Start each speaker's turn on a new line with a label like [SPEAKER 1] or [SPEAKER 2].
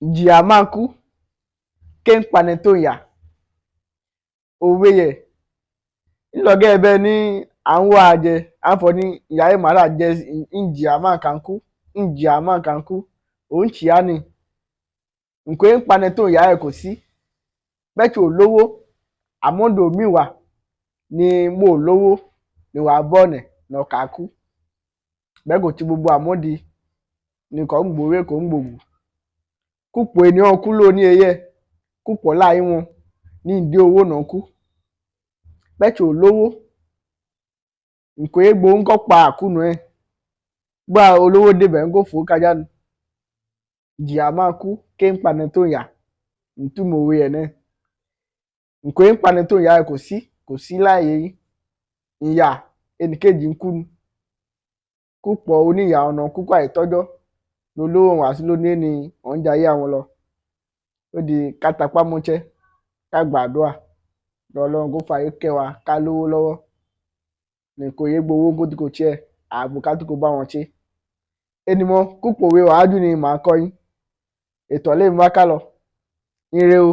[SPEAKER 1] ìjìyà máa kú ké ń pani tó ń yà òwe yẹ ńlọgẹ́ ẹbẹ ní à ń wá a jẹ à ń fọ ní ìyá ẹ̀ màrà jẹ ìjìyà máa kàn kú ìjìyà máa kàn kú òun tì á ni nǹkan ń pani tó ń yà ẹ̀ kò sí bẹ́ẹ̀ ò lówó àmọ́dò mi wà ni mo lówó ni wàá bọ́ọ̀nẹ̀ nà kà kú bẹ́ẹ̀ kò ti gbogbo àmọ́di ni kò ń gbòòrè kò ń gbòògù kúpọ̀ ènìyàn kú ló ní eyẹ kúpọ̀ láì wọn ní ìdí owó náà kú bẹ́ẹ̀ ò lówó nǹkan egbò ń kọ́ pa àkúnú ẹ̀ gbọ́ olówó débẹ̀ ń kó fò kájà nù ìjìyà máa kú ké ń pani tó ń yà ntúmọ̀ òwe ẹ̀ náà nǹkan ń pani tó ń yà ẹ̀ kò sí láàyè yìí ìyà ẹnìkejì ń kú ni kúpọ̀ oníyà ọ̀nà kúkọ̀ àìtọ́jọ́ lolówó wọn àti lónìí ni wọ́n ń jayé àwọn lọ ó di kátàpá mọ́ṣẹ́ ká gbàdúrà lọ́lọ́run kó fàyè kẹwàá ká lówó lọ́wọ́ nìkan yé gbowó kó tí kò tiẹ̀ ààbò ká tó kó bá wọn ṣe ẹnìmọ̀ kúpọ̀ òwe wàájú ni màá kọ́ yín ètò ọ̀lẹ́mi wá ká lọ ire o.